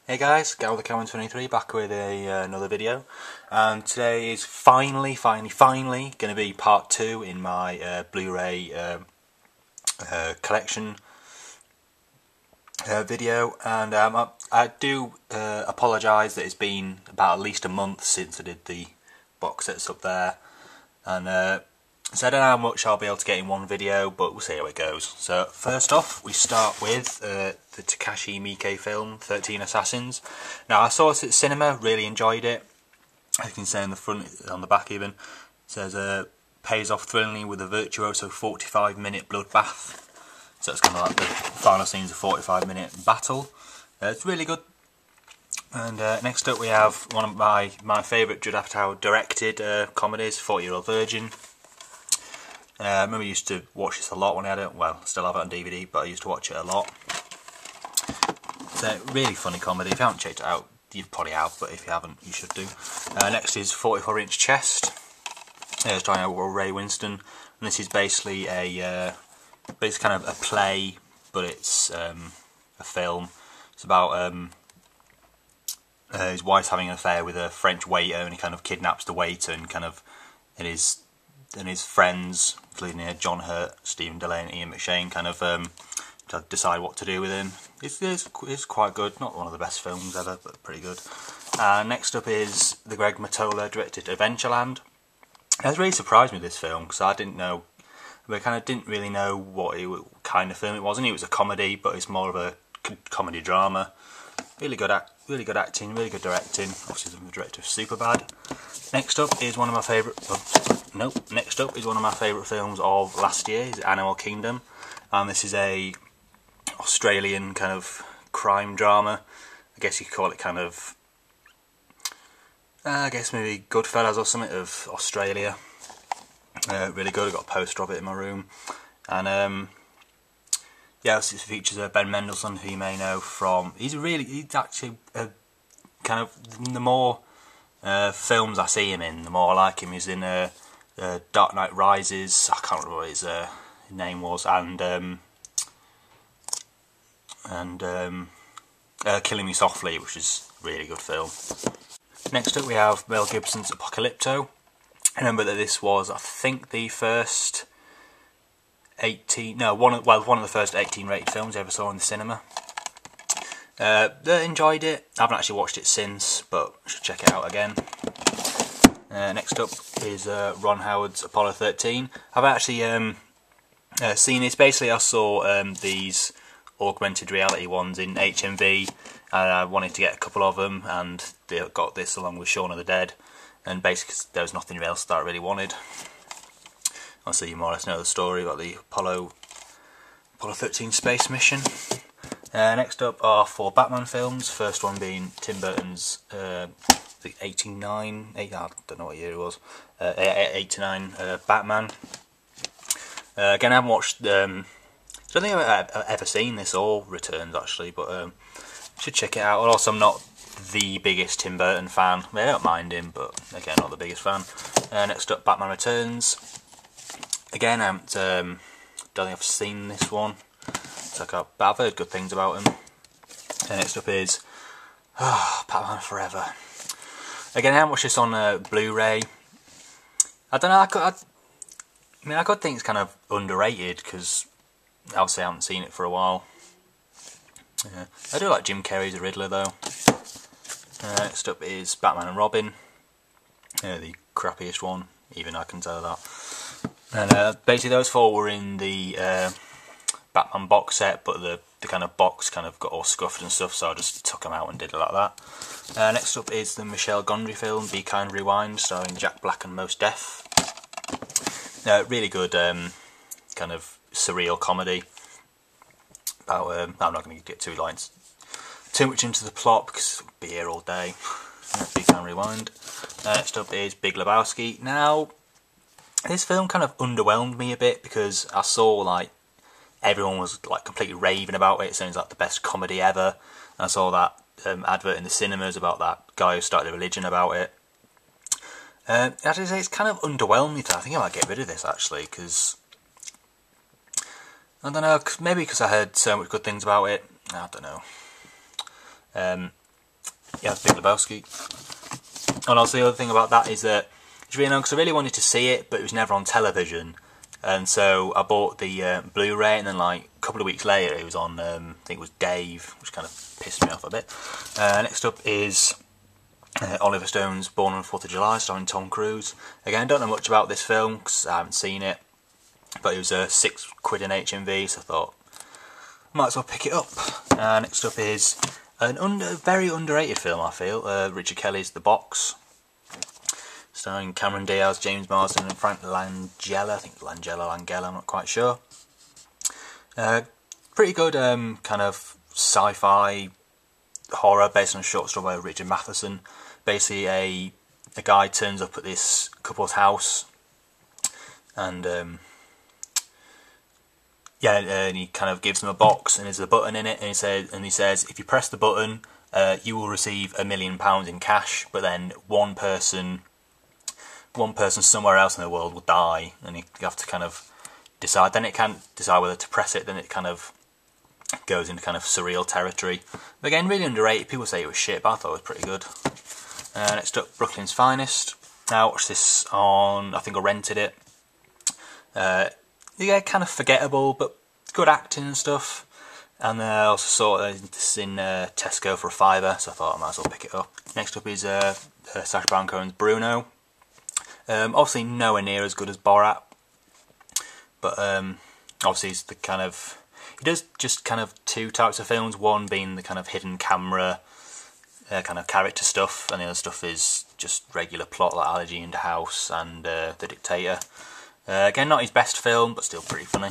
Hey guys, Gal23 back with another video, and today is finally going to be part 2 in my Blu-ray collection video. And I do apologise that it's been about at least a month since I did the box sets up there, and so I don't know how much I'll be able to get in one video, but we'll see how it goes. So first off, we start with the Takashi Miike film, 13 Assassins. Now I saw it at cinema, really enjoyed it. As you can see on the front, on the back even, it says pays off thrillingly with a virtuoso 45-minute bloodbath. So it's kind of like the final scenes of a 45-minute battle. It's really good. And next up we have one of my favourite Judd Apatow directed comedies, 40-Year-Old Virgin. I remember I used to watch this a lot when I had it. Well, I still have it on DVD, but I used to watch it a lot. It's a really funny comedy. If you haven't checked it out, you probably have, but if you haven't, you should do. Next is 44-Inch Chest. It's starring Ray Winston, and this is basically kind of a play, but it's a film. It's about his wife's having an affair with a French waiter, and he kind of kidnaps the waiter, and his friends, including John Hurt, Stephen Delaney, Ian McShane, kind of to decide what to do with him. It's quite good. Not one of the best films ever, but pretty good. Next up is the Greg Mottola directed Adventureland. It was really surprised me, this film, because I didn't really know what kind of film it was. I knew it was a comedy, but it's more of a comedy drama. Really good acting, really good directing. Obviously, the director of Superbad. Next up is one of my favourite. Next up is one of my favourite films of last year. Is Animal Kingdom, and this is a Australian kind of crime drama. I guess you could call it kind of, I guess maybe Goodfellas or something of Australia. Really good. I've got a poster of it in my room, and yeah, it features Ben Mendelsohn, who you may know from. He's actually kind of the more films I see him in, the more I like him. He's in Dark Knight Rises. I can't remember what his name was, and Killing Me Softly, which is a really good film. Next up, we have Mel Gibson's Apocalypto. Remember that this was, I think, the first one of the first 18-rated films I ever saw in the cinema. Enjoyed it. I haven't actually watched it since, but I should check it out again. Next up is Ron Howard's Apollo 13. I've actually seen this. Basically, I saw these augmented reality ones in HMV, and I wanted to get a couple of them, and they got this along with Shaun of the Dead. And basically, there was nothing else that I really wanted. Obviously, you more or less know the story about the Apollo 13 space mission. Next up are 4 Batman films. First one being Tim Burton's I don't know what year it was, 89 Batman. Again, I haven't watched, I don't think I've ever seen this or Returns actually, but should check it out. Also, I'm not the biggest Tim Burton fan. I don't mind him, but again, not the biggest fan. Next up, Batman Returns. Again, I don't think I've seen this one, but I've heard good things about him. Next up is Batman Forever. Again, I haven't watched this on Blu-Ray. I don't know, I could think it's kind of underrated, because obviously I haven't seen it for a while. I do like Jim Carrey's Riddler, though. Next up is Batman and Robin. The crappiest one, even I can tell that. And basically those 4 were in the Batman box set, but the kind of box kind of got all scuffed and stuff, so I just took them out and did it like that. Next up is the Michel Gondry film, Be Kind Rewind, starring Jack Black and Mos Def. Really good kind of surreal comedy. I'm not going to get too much into the plot, because I'll be here all day. Be Kind Rewind. Next up is Big Lebowski. Now, this film kind of underwhelmed me a bit, because I saw like everyone was like completely raving about it. It sounds like the best comedy ever. And I saw that advert in the cinemas about that guy who started a religion about it. I have to say, it's kind of underwhelmed me. I think I might get rid of this actually, because I don't know, maybe because I heard so much good things about it. I don't know. Yeah, it's Big Lebowski. And also the other thing about that is that it's really annoying because I really wanted to see it, but it was never on television. And so I bought the Blu-Ray, and then like a couple of weeks later it was on, I think it was Dave, which kind of pissed me off a bit. Next up is Oliver Stone's Born on the 4th of July, starring Tom Cruise. Again, I don't know much about this film because I haven't seen it, but it was £6 in HMV, so I thought might as well pick it up. Next up is an very underrated film, I feel, Richard Kelly's The Box, starring Cameron Diaz, James Marsden and Frank Langella. I think it's Langella, I'm not quite sure. Pretty good kind of sci-fi horror based on a short story by Richard Matheson. Basically a guy turns up at this couple's house, and and he kind of gives them a box, and there's a button in it, and he says if you press the button you will receive £1 million in cash, but then one person somewhere else in the world will die, and you have to kind of decide. Then it can't decide whether to press it, then it kind of goes into kind of surreal territory. But again, really underrated. People say it was shit, but I thought it was pretty good. Next up, Brooklyn's Finest. Now I watched this on, I think I rented it. Yeah, kind of forgettable, but good acting and stuff. And I also saw this in Tesco for £5, so I thought I might as well pick it up. Next up is Sacha Baron Cohen's Bruno. Obviously nowhere near as good as Borat, but obviously he's the kind of, he does just kind of two types of films, one being the kind of hidden camera kind of character stuff, and the other stuff is just regular plot like Allergy in the House and The Dictator. Again, not his best film, but still pretty funny.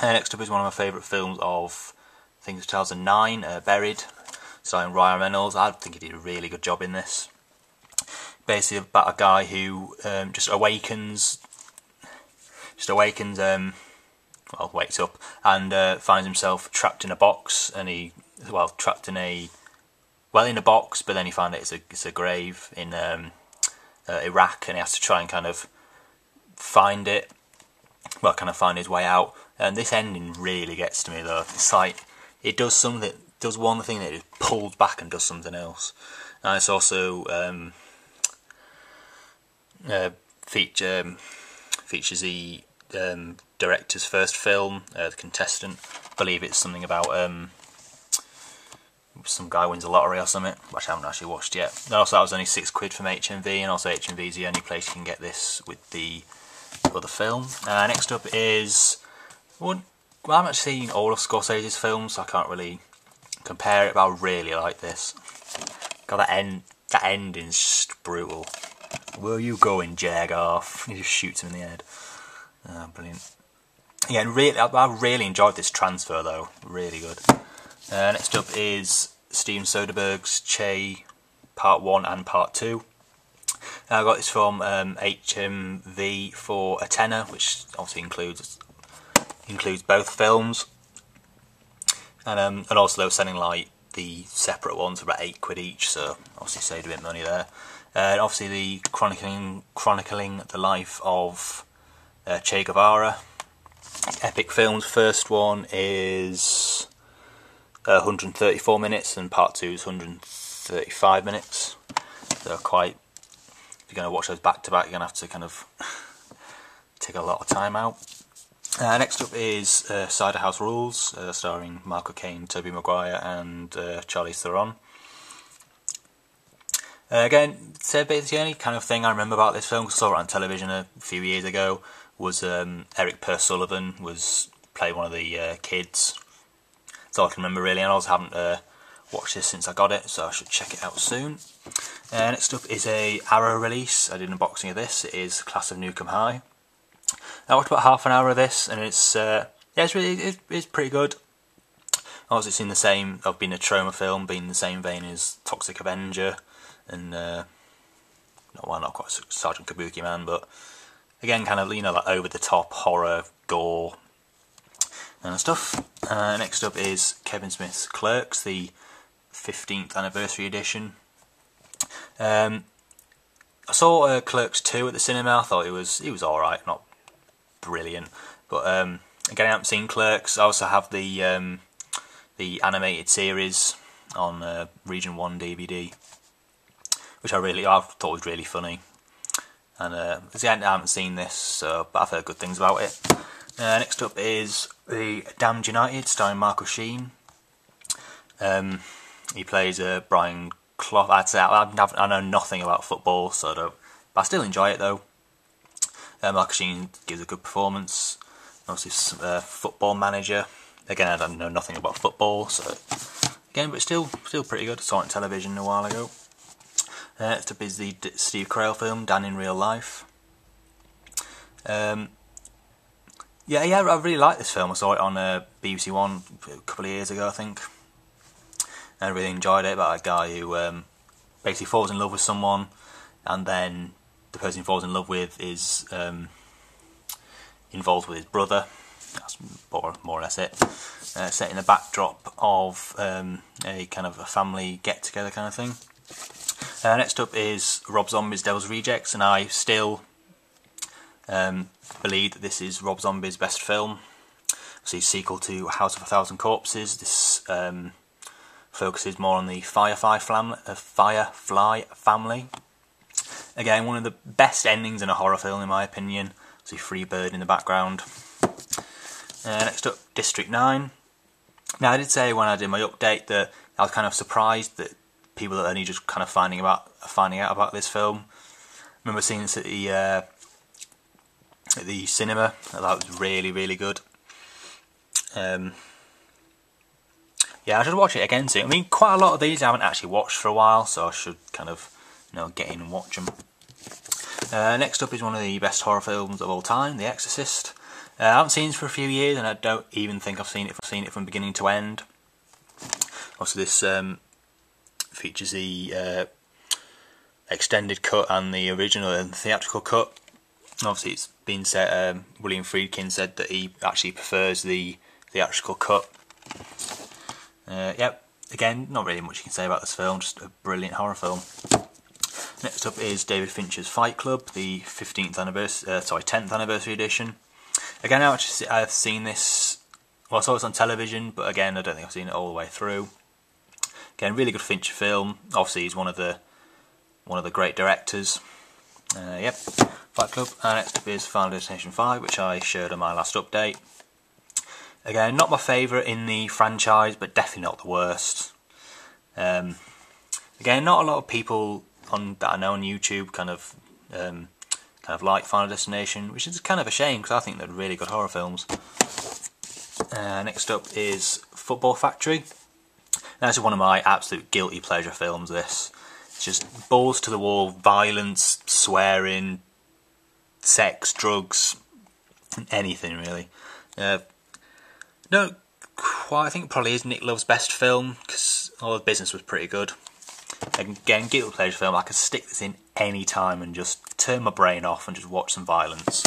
Next up is one of my favourite films of, I think it's 2009, Buried, starring Ryan Reynolds. I think he did a really good job in this. Basically about a guy who just awakens, well, wakes up and finds himself trapped in a box, and in a box, but then he finds out it's a grave in Iraq, and he has to try and kind of find his way out. And this ending really gets to me though. It's like it does something, does one thing that it pulls back and does something else. And it's also features the director's first film, The Contestant. I believe it's something about some guy wins a lottery or something, which I haven't actually watched yet. And also that was only £6 from HMV, and also HMV is the only place you can get this with the other film. Next up is one. Well, I haven't actually seen all of Scorsese's films, so I can't really compare it, but I really like this. God, that ending's just brutal. Where you going, Jag-off? He just shoots him in the head. Oh, brilliant. Yeah, I really enjoyed this transfer though. Really good. Next up is Steven Soderbergh's Che Part 1 and Part 2. I got this from HMV for a tenner, which obviously includes both films. And also they were selling like the separate ones for about £8 each, so obviously saved a bit of money there. Obviously the chronicling the life of Che Guevara. Epic films. First one is 134 minutes, and Part 2 is 135 minutes. So quite, if you're going to watch those back to back, you're going to have to kind of take a lot of time out. Next up is Cider House Rules, starring Michael Caine, Tobey Maguire and Charlize Theron. Again, the only kind of thing I remember about this film, because I saw it on television a few years ago, was Eric Purse Sullivan was playing one of the kids. That's all I can remember really, and I also haven't watched this since I got it, so I should check it out soon. Next up is a Arrow release. I did an unboxing of this. It is Class of Nukem High. I watched about half an hour of this, and it's it's pretty good. Obviously, it's in the same. I've been a trauma film, being in the same vein as Toxic Avenger, and not quite Sergeant Kabuki Man, but again, kind of like over the top horror, gore, and stuff. Next up is Kevin Smith's Clerks, the 15th anniversary edition. I saw Clerks 2 at the cinema. I thought it was alright, not brilliant, but again, I haven't seen Clerks. I also have the animated series on Region 1 DVD, which I thought was really funny. And I haven't seen this, but I've heard good things about it. Next up is The Damned United, starring Michael Sheen. He plays Brian Clough. I'd say I know nothing about football, but I still enjoy it though. Michael Sheen gives a good performance. Obviously, football manager. Again, I don't know nothing about football, but still pretty good. I saw it on television a while ago. Next up is the Steve Carell film, Dan in Real Life. I really like this film. I saw it on BBC One a couple of years ago, I think. I really enjoyed it, about a guy who basically falls in love with someone, and then the person he falls in love with is involved with his brother. That's more or less it. Set in the backdrop of a kind of a family get-together kind of thing. Next up is Rob Zombie's Devil's Rejects, and I still believe that this is Rob Zombie's best film. It's a sequel to House of a Thousand Corpses. This focuses more on the Firefly family. Again, one of the best endings in a horror film, in my opinion. See Free Bird in the background. Next up, District 9. Now, I did say when I did my update that I was kind of surprised that people are only just kind of finding out about this film. I remember seeing this at the cinema. I thought it was really, really good. I should watch it again soon. I mean, quite a lot of these I haven't actually watched for a while, so I should kind of, get in and watch them. Next up is one of the best horror films of all time, The Exorcist. I haven't seen this for a few years, and I don't even think I've seen it from beginning to end. Also, this features the extended cut and the original and theatrical cut. Obviously, it's been said, William Friedkin said that he actually prefers the theatrical cut. Again, not really much you can say about this film, just a brilliant horror film. Next up is David Fincher's Fight Club, the 10th anniversary edition. Again, I've seen this, well, I saw this on television, but again, I don't think I've seen it all the way through. Again, really good Fincher film. Obviously, he's one of the great directors. Fight Club. Next up is Final Destination 5, which I showed on my last update. Again, not my favourite in the franchise, but definitely not the worst. Again, not a lot of people that I know on YouTube kind of like Final Destination, which is kind of a shame because I think they're really good horror films. Next up is Football Factory. Now, this is one of my absolute guilty pleasure films. It's just balls to the wall, violence, swearing, sex, drugs, anything really. I think it probably is Nick Love's best film because all the business was pretty good. Again, guilty pleasure film. I could stick this in any time and just turn my brain off and just watch some violence.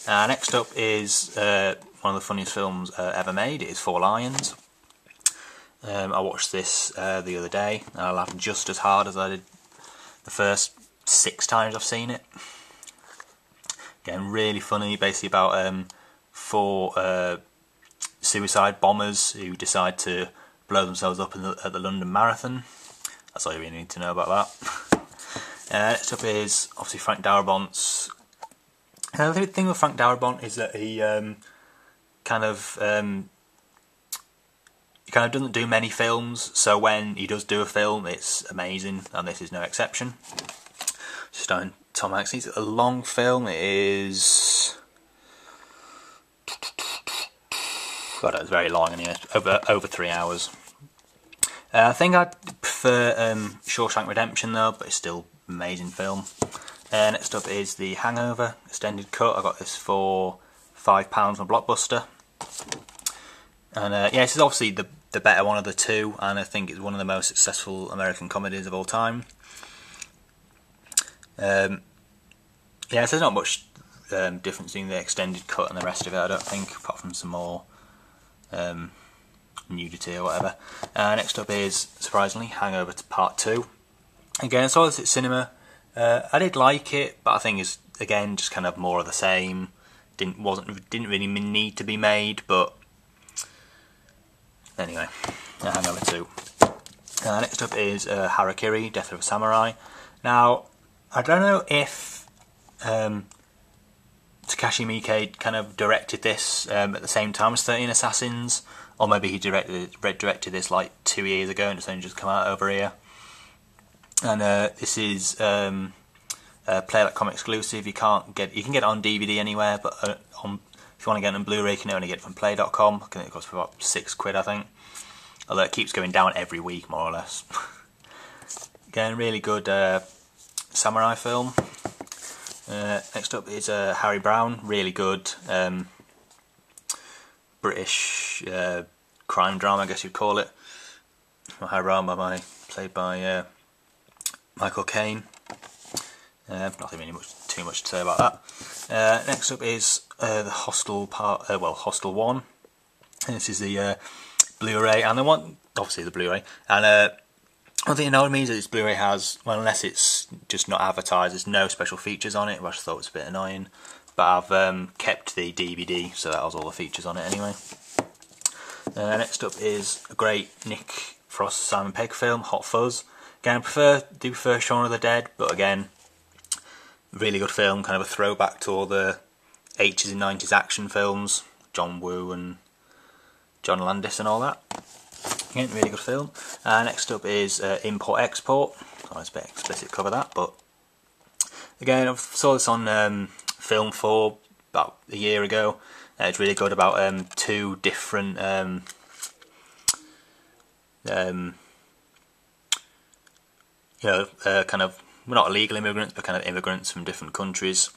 Next up is one of the funniest films ever made. It is Four Lions. I watched this the other day, and I laughed just as hard as I did the first 6 times I've seen it. Again, really funny. Basically about 4 suicide bombers who decide to blow themselves up at the London Marathon. That's all you really need to know about that. Next up is obviously Frank Darabont's. The thing with Frank Darabont is that he kind of doesn't do many films, so when he does do a film, it's amazing, and this is no exception. Just starring Tom Hanks. It's a long film. It is. God, it's very long, anyway. Over 3 hours. I think I'd prefer Shawshank Redemption though, but it's still an amazing film. Next up is The Hangover extended cut. I got this for £5 on Blockbuster, and this is obviously the better one of the two, and I think it's one of the most successful American comedies of all time. So there's not much difference between the extended cut and the rest of it, I don't think, apart from some more nudity or whatever. Next up is, surprisingly, Hangover Part 2. Again, I saw this at cinema. I did like it, but I think it's, again, just kind of more of the same. Didn't really need to be made, but anyway, Hangover 2. Next up is Harakiri, Death of a Samurai. Now, I don't know if Takashi Miike kind of directed this at the same time as 13 Assassins, or maybe he directed this like 2 years ago and it's only just come out over here. And this is Play.com exclusive. You can get it on DVD anywhere, but if you want to get it on Blu-ray, you can only get it from Play.com. I think it costs for about £6, I think. Although it keeps going down every week, more or less. Again, really good samurai film. Next up is Harry Brown, really good British crime drama, I guess you'd call it. Harry Brown played by Michael Caine. Nothing really too much to say about that. Next up is the Hostel Hostel 1. And this is the Blu-ray, and obviously the Blu-ray. And one thing you know what I mean is that this Blu-ray has, well, unless it's just not advertised, there's no special features on it, which I thought was a bit annoying. But I've kept the DVD, so that has all the features on it anyway. Next up is a great Nick Frost, Simon Pegg film, Hot Fuzz. Again, I do prefer Shaun of the Dead, but again, really good film, kind of a throwback to all the 80s and 90s action films, John Woo and John Landis and all that. Again, really good film. Next up is Import Export. Oh, it's a bit explicit, cover that, but again, I saw this on Film 4 about a year ago. It's really good about two different kind of, well, not illegal immigrants, but kind of immigrants from different countries.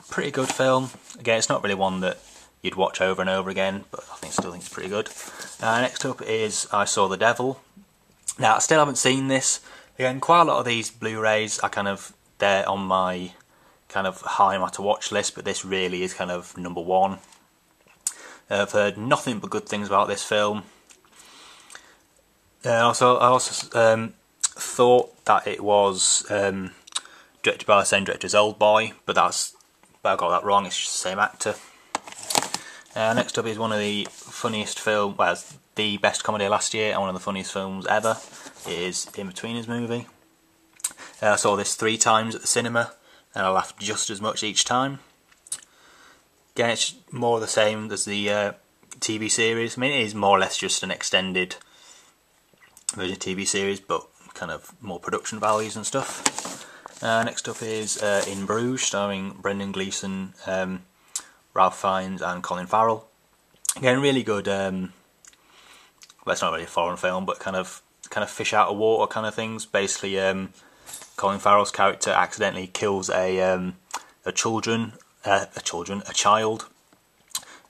Pretty good film. Again, it's not really one that you'd watch over and over again, but I still think it's pretty good. Next up is I Saw the Devil. Now, I still haven't seen this. Again, quite a lot of these Blu-rays are they're on my kind of high on my to watch list, but this really is kind of number one. I've heard nothing but good things about this film. I also thought that it was directed by the same director as Old Boy, but I got that wrong. It's just the same actor. Next up is one of the funniest films, well, it's the best comedy of last year and one of the funniest films ever. It is In-Betweeners movie. I saw this 3 times at the cinema and I laughed just as much each time. Again, it's more the same as the TV series. I mean, it is more or less just an extended version of TV series, but kind of more production values and stuff. Next up is In Bruges, starring Brendan Gleeson, Ralph Fiennes and Colin Farrell. Again, really good, well, it's not really a foreign film, but kind of fish out of water kind of things. Basically, Colin Farrell's character accidentally kills a child,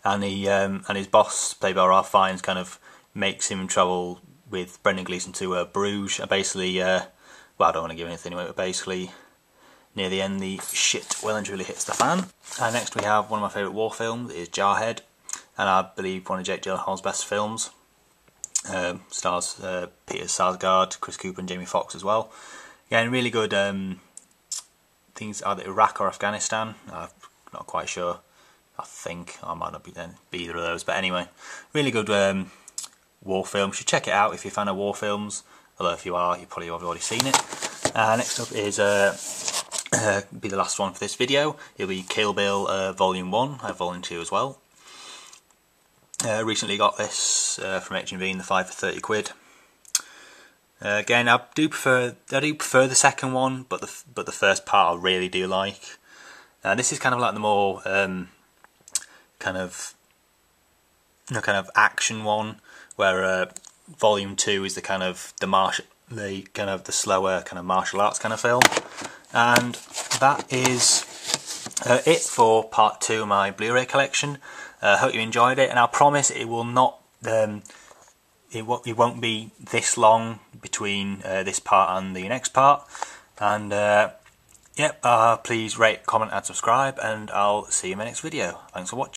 and his boss, played by Ralph Fiennes, kind of makes him travel with Brendan Gleeson to Bruges. And basically, well, I don't want to give anything away, but basically, near the end, the shit well and truly hits the fan. And next we have one of my favourite war films, is Jarhead, and I believe one of Jake Gyllenhaal's best films. Stars Peter Sarsgaard, Chris Cooper and Jamie Foxx as well. Again, really good things, either Iraq or Afghanistan, I'm not quite sure. I think I might not be either of those, but anyway, really good war film. You should check it out if you're a fan of war films, although if you are, you probably have already seen it. Next up is be the last one for this video. It'll be Kill Bill Volume 1. I have Volume 2 as well. Recently got this from H&V in the 5 for 30 quid. Again, I do prefer the second one, but the first part I really do like. This is kind of like the more kind of action one, where Volume 2 is the slower kind of martial arts kind of film. And that is it for part 2 of my Blu-ray collection. Hope you enjoyed it, and I promise it will not it won't be this long between this part and the next part. And please rate, comment and subscribe, and I'll see you in my next video. Thanks for watching.